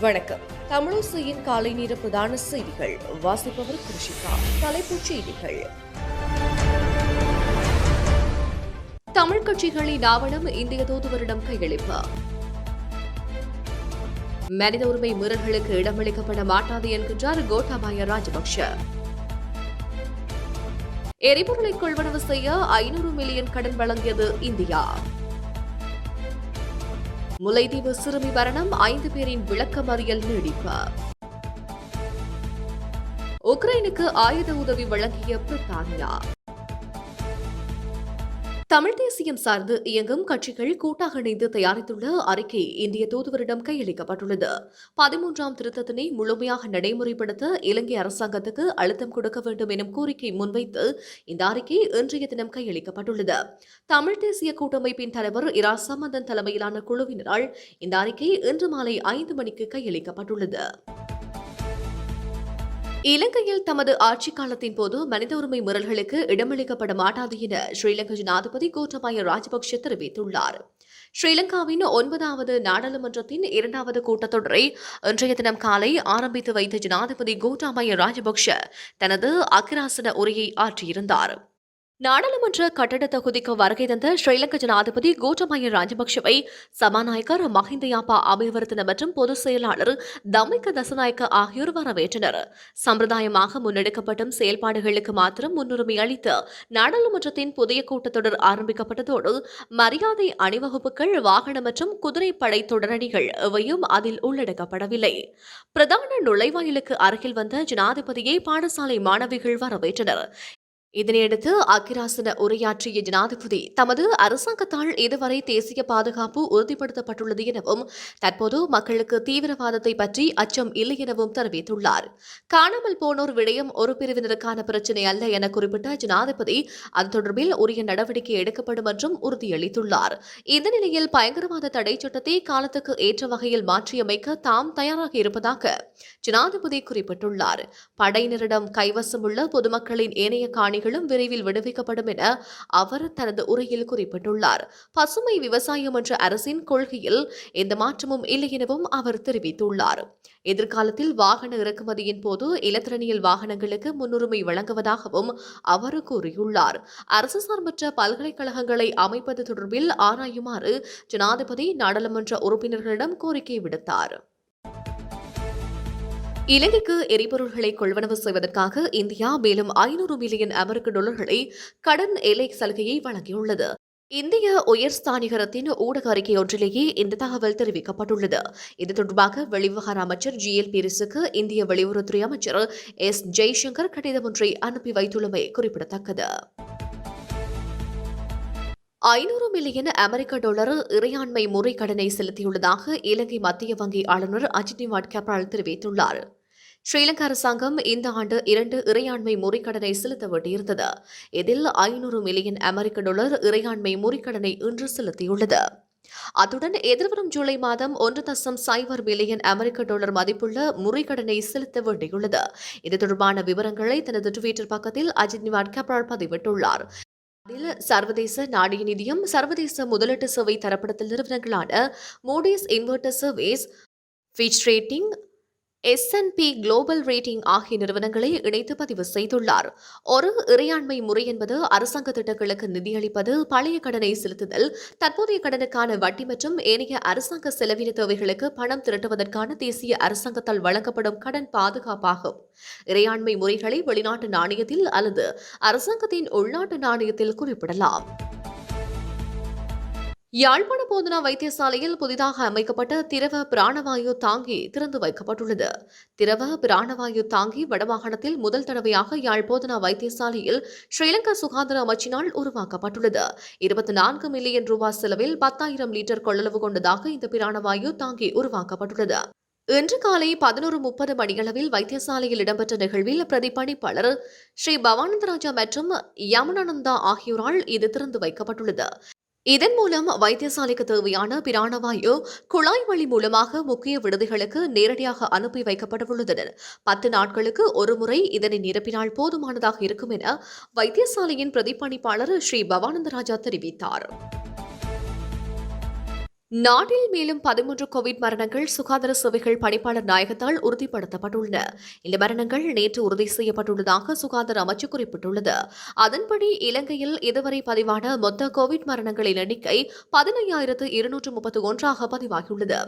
வணக்கம். தமிழோசையின் காலை நேர பிரதான செய்திகள் வாசிப்பவர் கிருஷிகா. தலைப்புச் செய்திகள். தமிழ் கட்சிகளின் ஆவணம் இந்திய தூதுவரிடம் கையளிப்பு. மனித உரிமை மீறல்களுக்கு இடமளிக்கப்பட மாட்டாது என்கின்றார் கோட்டாபாய ராஜபக்ஷ. எரிபொருளை கொள்வனவு செய்ய 500 மில்லியன் கடன் வழங்கியது இந்தியா. முல்லைத்தீவு சிறுமி மரணம் 5 பேரின் விளக்கமறியல் நீடிப்பு. உக்ரைனுக்கு ஆயுத உதவி வழங்கிய பிரித்தானியா. தமிழ் தேசியம் சார்ந்து இயங்கும் கட்சிகள் கூட்டாக இணைந்து தயாரித்துள்ள அறிக்கை இந்திய தூதுவரிடம் கையளிக்கப்பட்டுள்ளது. 13ஆம் திருத்தத்தினை முழுமையாக நடைமுறைப்படுத்த இலங்கை அரசாங்கத்துக்கு அழுத்தம் கொடுக்க வேண்டும் எனும் கோரிக்கை முன்வைத்து இந்த அறிக்கை இன்றைய தினம் கையளிக்கப்பட்டுள்ளது. தமிழ் தேசிய கூட்டமைப்பின் தலைவர் இரா சம்பந்தன் தலைமையிலான குழுவினரால் இந்த அறிக்கை இன்று மாலை 5 மணிக்கு கையளிக்கப்பட்டுள்ளது. இலங்கையில் தமது ஆட்சிக் காலத்தின் போது மனித உரிமை மீறல்களுக்கு இடமளிக்கப்பட மாட்டாது என ஸ்ரீலங்கா ஜனாதிபதி கோட்டாபாய ராஜபக்ஷ தெரிவித்துள்ளார். ஸ்ரீலங்காவின் 9வது நாடாளுமன்றத்தின் 2வது கூட்டத்தொடரை இன்றைய தினம் காலை ஆரம்பித்து வைத்த ஜனாதிபதி கோட்டாபாய ராஜபக்ஷ தனது அக்கிராசன உரையை ஆற்றியிருந்தார். நாடாளுமன்ற கட்டட தொகுதிக்கு வருகை தந்த ஸ்ரீலங்கா ஜனாதிபதி கோட்டாபாய ராஜபக்ஷவை சபாநாயகர் மஹிந்த யாப்பா அபிவர்த்தன மற்றும் பொதுச் செயலாளர் தம்மிக்க தசநாயக்க ஆகியோர் வரவேற்றனர். சம்பிரதாயமாக முன்னெடுக்கப்படும் செயல்பாடுகளுக்கு மாத்திரம் முன்னுரிமை அளித்து நாடாளுமன்றத்தின் புதிய கூட்டத்தொடர் ஆரம்பிக்கப்பட்டதோடு மரியாதை அணிவகுப்புகள், வாகன மற்றும் குதிரைப்படை தொடரணிகள் எவையும் அதில் உள்ளடக்கப்படவில்லை. பிரதான நுழைவாயிலுக்கு அருகில் வந்த ஜனாதிபதியை பாடசாலை மாணவிகள் வரவேற்றனர். இதனையடுத்து அக்கிராசன உரையாற்றிய ஜனாதிபதி தமது அரசாங்கத்தால் இதுவரை தேசிய பாதுகாப்பு உறுதிப்படுத்தப்பட்டுள்ளது எனவும் தற்போது மக்களுக்கு தீவிரவாதத்தை பற்றி அச்சம் இல்லை எனவும் தெரிவித்துள்ளார். காணாமல் போனோர் விடயம் ஒரு பிரிவினருக்கான பிரச்சினை அல்ல என குறிப்பிட்ட ஜனாதிபதி அது தொடர்பில் உரிய நடவடிக்கை எடுக்கப்படும் என்றும் உறுதியளித்துள்ளார். இந்த நிலையில் பயங்கரவாத தடை சட்டத்தை காலத்துக்கு ஏற்ற வகையில் மாற்றியமைக்க தாம் தயாராக இருப்பதாக ஜனாதிபதி குறிப்பிட்டுள்ளார். படையினரிடம் கைவசமுள்ள பொதுமக்களின் ஏனைய காணிகள் விரைவில் விடுவிக்கப்படும் என அவர் தனது உரையில் குறிப்பிட்டுள்ளார். பசுமை விவசாயம் என்ற அரசின் கொள்கையில் எந்த மாற்றமும் இல்லை எனவும் அவர் தெரிவித்துள்ளார். எதிர்காலத்தில் வாகன இறக்குமதியின் போது இலத்திரனியல் வாகனங்களுக்கு முன்னுரிமை வழங்குவதாகவும் அவர் கூறியுள்ளார். அரசு சார்பற்ற பல்கலைக்கழகங்களை அமைப்பது தொடர்பில் ஆராயுமாறு ஜனாதிபதி நாடாளுமன்ற உறுப்பினர்களிடம் கோரிக்கை விடுத்தார். இலங்கைக்கு எரிபொருள்களை கொள்வனவு செய்வதற்காக இந்தியா மேலும் 500 மில்லியன் அமெரிக்க டாலர்களை கடன் எல்லை சலுகையை வழங்கியுள்ளது. இந்திய உயர்ஸ்தானிகரத்தின் ஊடக அறிக்கை ஒன்றிலேயே இந்த தகவல் தெரிவிக்கப்பட்டுள்ளது. இது தொடர்பாக வெளிவிவகார அமைச்சர் GL பீரிஸுக்கு இந்திய வெளியுறவுத்துறை அமைச்சர் S ஜெய்சங்கர் கடிதம் ஒன்றை அனுப்பி வைத்துள்ளமை குறிப்பிடத்தக்கது. 500 மில்லியன் அமெரிக்க டாலர் இறையாண்மை முறைகடனை செலுத்தியுள்ளதாக இலங்கை மத்திய வங்கி ஆளுநர் அஜித் கேப்ரால் தெரிவித்துள்ளார். ஸ்ரீலங்கா அரசாங்கம் இந்த ஆண்டு 2 இறையாண்மை முறைகடனை செலுத்த வேண்டியிருந்தது. இதில் 500 மில்லியன் அமெரிக்க டாலர் இறையாண்மை முறைகடனை இன்று செலுத்தியுள்ளது. அத்துடன் எதிர்வரும் ஜூலை மாதம் 1.0 மில்லியன் அமெரிக்க டாலர் மதிப்புள்ள முறைகடனை செலுத்த வேண்டியுள்ளது. இது தொடர்பான விவரங்களை தனது ட்விட்டர் பக்கத்தில் அஜித் கேப்ரால் பதிவிட்டுள்ளார். அதில் சர்வதேச நாணய நிதியம், சர்வதேச முதலீட்டு சேவை தரப்படுத்தல் நிறுவனங்களான Moody's inverter service, Fitch rating, S&P global rating ஆகிய நிறுவனங்களை இணைத்து பதிவு செய்துள்ளார். ஒரு இறையாண்மை முறை என்பது அரசாங்க திட்டங்களுக்கு நிதியளிப்பது, பழைய கடனை செலுத்துதல், தற்போதைய கடனுக்கான வட்டி மற்றும் ஏனைய அரசாங்க செலவின தேவைகளுக்கு பணம் திரட்டுவதற்கான தேசிய அரசாங்கத்தால் வழங்கப்படும் கடன் பாதுகாப்பாகும். இறையாண்மை முறைகளை வெளிநாட்டு நாணயத்தில் அல்லது அரசாங்கத்தின் உள்நாட்டு நாணயத்தில் குறிப்பிடலாம். யாழ்ப்பாண போதனா வைத்தியசாலையில் புதிதாக அமைக்கப்பட்ட திரவ பிராணவாயு தாங்கி திறந்து வைக்கப்பட்டுள்ளது. திரவ பிராணவாயு தாங்கி வடமாகாணத்தில் முதல் தடவையாக யாழ் போதனா வைத்தியசாலையில் ஸ்ரீலங்கா சுகாதார அமைச்சினால் உருவாக்கப்பட்டுள்ளது. 24 மில்லியன் ரூபாய் செலவில் 10,000 லிட்டர் கொள்ளளவு கொண்டதாக இந்த பிராணவாயு தாங்கி உருவாக்கப்பட்டுள்ளது. இன்று காலை 11:30 மணியளவில் வைத்தியசாலையில் இடம்பெற்ற நிகழ்வில் பிரதிபலிப்பாளர் ஸ்ரீ பவானந்தராஜா மற்றும் யமுனானந்தா ஆகியோரால் இது திறந்து வைக்கப்பட்டுள்ளது. இதன் மூலம் வைத்தியசாலைக்கு தேவையான பிராணவாயு குழாய் வழி மூலமாக முக்கிய விடுதிகளுக்கு நேரடியாக அனுப்பி வைக்கப்படவுள்ளதுடன் 10 நாட்களுக்கு ஒருமுறை இதனை நிரப்பினால் போதுமானதாக இருக்கும் என வைத்தியசாலையின் பிரதிபலிப்பாளர் ஸ்ரீ பவானந்தராஜா தெரிவித்தார். நாட்டில் மேலும் 13 கோவிட் மரணங்கள் சுகாதார சேவைகள் பணிப்பாளர் நாயகத்தால் உறுதிப்படுத்தப்பட்டுள்ளன. இந்த மரணங்கள் நேற்று உறுதி செய்யப்பட்டுள்ளதாக சுகாதார அமைச்சு குறிப்பிட்டுள்ளது. அதன்படி இலங்கையில் இதுவரை பதிவான மொத்த கோவிட் மரணங்களின் எண்ணிக்கை 15,231 பதிவாகியுள்ளது.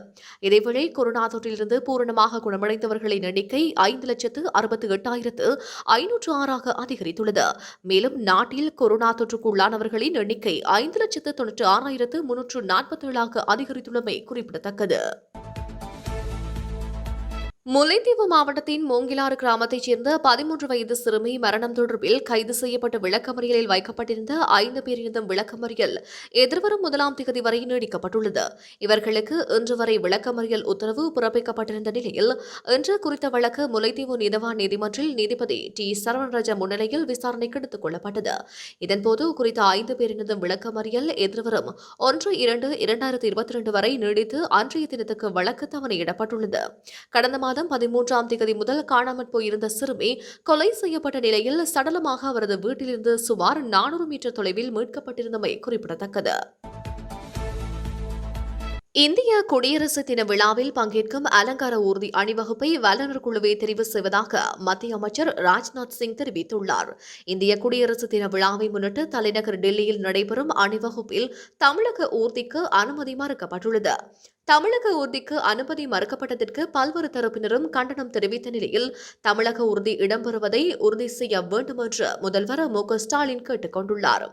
இதேவேளை கொரோனா தொற்றிலிருந்து பூரணமாக குணமடைந்தவர்களின் எண்ணிக்கை 5,68,506 அதிகரித்துள்ளது. மேலும் நாட்டில் கொரோனா தொற்றுக்குள்ளானவர்களின் எண்ணிக்கை 5,96,347 அதிகரித்துள்ளமை குறிப்பிடத்தக்கது. முல்லைத்தீவு மாவட்டத்தின் மோங்கிலாறு கிராமத்தைச் சேர்ந்த 13 வயது சிறுமி மரணம் தொடர்பில் கைது செய்யப்பட்ட விளக்கமறியலில் வைக்கப்பட்டிருந்த 5 பேரினதும் விளக்கமறியல் எதிர்வரும் 1ஆம் தேதி வரை நீடிக்கப்பட்டுள்ளது. இவர்களுக்கு இன்று வரை விளக்கமறியல் உத்தரவு பிறப்பிக்கப்பட்டிருந்த நிலையில் இன்று குறித்த வழக்கு முல்லைத்தீவு நீதவான் நீதிமன்றில் நீதிபதி டி சரவணராஜா முன்னிலையில் விசாரணைக்கு எடுத்துக் கொள்ளப்பட்டது. இதன்போது குறித்த 5 பேரினதும் விளக்கமறியல் எதிர்வரும் 1/2/2022 வரை நீடித்து அன்றைய தினத்துக்கு வழக்கு தவணையிடப்பட்டுள்ளது. கடந்த மாதம் 13ஆம் தேதி முதல் காணாமற் போயிருந்த சிறுமி கொலை செய்யப்பட்ட நிலையில் சடலமாக அவரது வீட்டிலிருந்து சுமார் 400 மீட்டர் தொலைவில் மீட்கப்பட்டிருந்தமை குறிப்பிடத்தக்கது. இந்திய குடியரசு தின விழாவில் பங்கேற்கும் அலங்கார ஊர்தி அணிவகுப்பை வல்லுநர் குழுவை தெரிவு செய்வதாக மத்திய அமைச்சர் ராஜ்நாத் சிங் தெரிவித்துள்ளார். இந்திய குடியரசு தின விழாவை முன்னிட்டு தலைநகர் டெல்லியில் நடைபெறும் அணிவகுப்பில் தமிழக ஊர்திக்கு அனுமதி மறுக்கப்பட்டுள்ளது. தமிழக ஊர்திக்கு அனுமதி மறுக்கப்பட்டதற்கு பல்வேறு தரப்பினரும் கண்டனம் தெரிவித்த நிலையில் தமிழக ஊர்தி இடம்பெறுவதை உறுதி செய்ய வேண்டும் என்று முதல்வர் மு.க.ஸ்டாலின் கேட்டுக் கொண்டுள்ளார்.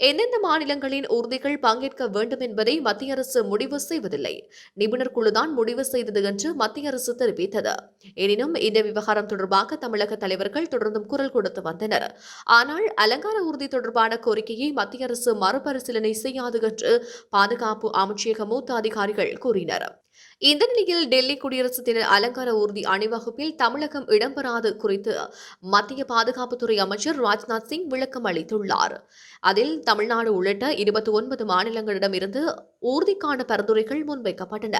எந்தெந்த மாநிலங்களின் ஊர்திகள் பங்கேற்க வேண்டும் என்பதை மத்திய அரசு முடிவு செய்வதில்லை, நிபுணர் குழுதான் முடிவு செய்தது என்று மத்திய அரசு தெரிவித்தது. எனினும் இந்த விவகாரம் தொடர்பாக தமிழக தலைவர்கள் தொடர்ந்தும் குரல் கொடுத்து வந்தனர். ஆனால் அலங்கார ஊர்தி தொடர்பான கோரிக்கையை மத்திய அரசு மறுபரிசீலனை செய்யாது என்று பாதுகாப்பு அமைச்சக மூத்த அதிகாரிகள் கூறினர். இந்த நிலையில் டெல்லி குடியரசு தின அலங்கார ஊர்தி அணிவகுப்பில் தமிழகம் இடம்பெறாது குறித்து மத்திய பாதுகாப்புத்துறை அமைச்சர் ராஜ்நாத் சிங் விளக்கம் அளித்துள்ளார். அதில் தமிழ்நாடு உள்ளிட்ட 29 மாநிலங்களிடமிருந்து ஊர்திக்கான பரிந்துரைகள் முன்வைக்கப்பட்டன.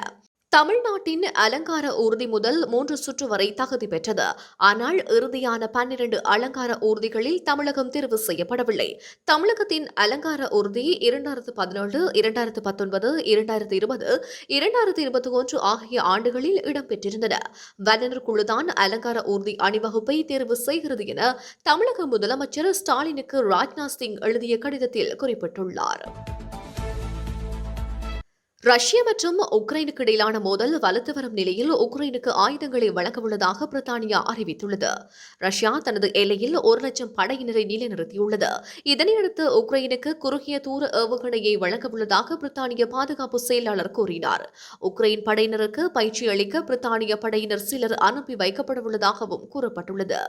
தமிழ்நாட்டின் அலங்கார ஊர்தி முதல் 3 சுற்று வரை தகுதி பெற்றது. ஆனால் இறுதியான 12 அலங்கார ஊர்திகளில் தமிழகம் தேர்வு செய்யப்படவில்லை. தமிழகத்தின் அலங்கார ஊர்தி 2017, 2019, 2020, 2021 ஆகிய ஆண்டுகளில் இடம்பெற்றிருந்தன. வல்லுநர் குழுதான் அலங்கார ஊர்தி அணிவகுப்பை தேர்வு செய்கிறது என தமிழக முதலமைச்சர் ஸ்டாலினுக்கு ராஜ்நாத் சிங் எழுதிய கடிதத்தில் குறிப்பிட்டுள்ளார். ரஷ்யா மற்றும் உக்ரைனுக்கு இடையிலான மோதல் வலுத்து வரும் நிலையில் உக்ரைனுக்கு ஆயுதங்களை வழங்கவுள்ளதாக பிரித்தானியா அறிவித்துள்ளது. ரஷ்யா தனது எல்லையில் 1,00,000 படையினரை நிலைநிறுத்தியுள்ளது. இதனையடுத்து உக்ரைனுக்கு குறுகிய தூர ஏவுகணையை வழங்கவுள்ளதாக பிரித்தானிய பாதுகாப்பு செயலாளர் கூறினார். உக்ரைன் படையினருக்கு பயிற்சி அளிக்க பிரித்தானிய படையினர் சிலர் அனுப்பி வைக்கப்படவுள்ளதாகவும் கூறப்பட்டுள்ளது.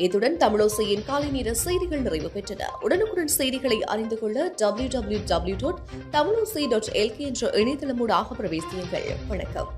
இத்துடன் தமிழோசையின் காலை நேர செய்திகள் நிறைவு பெற்றன. உடனுக்குடன் செய்திகளை அறிந்து கொள்ள www.tamilosai.lk என்ற இணையதளமூடாக பிரவேசியுங்கள். வணக்கம்.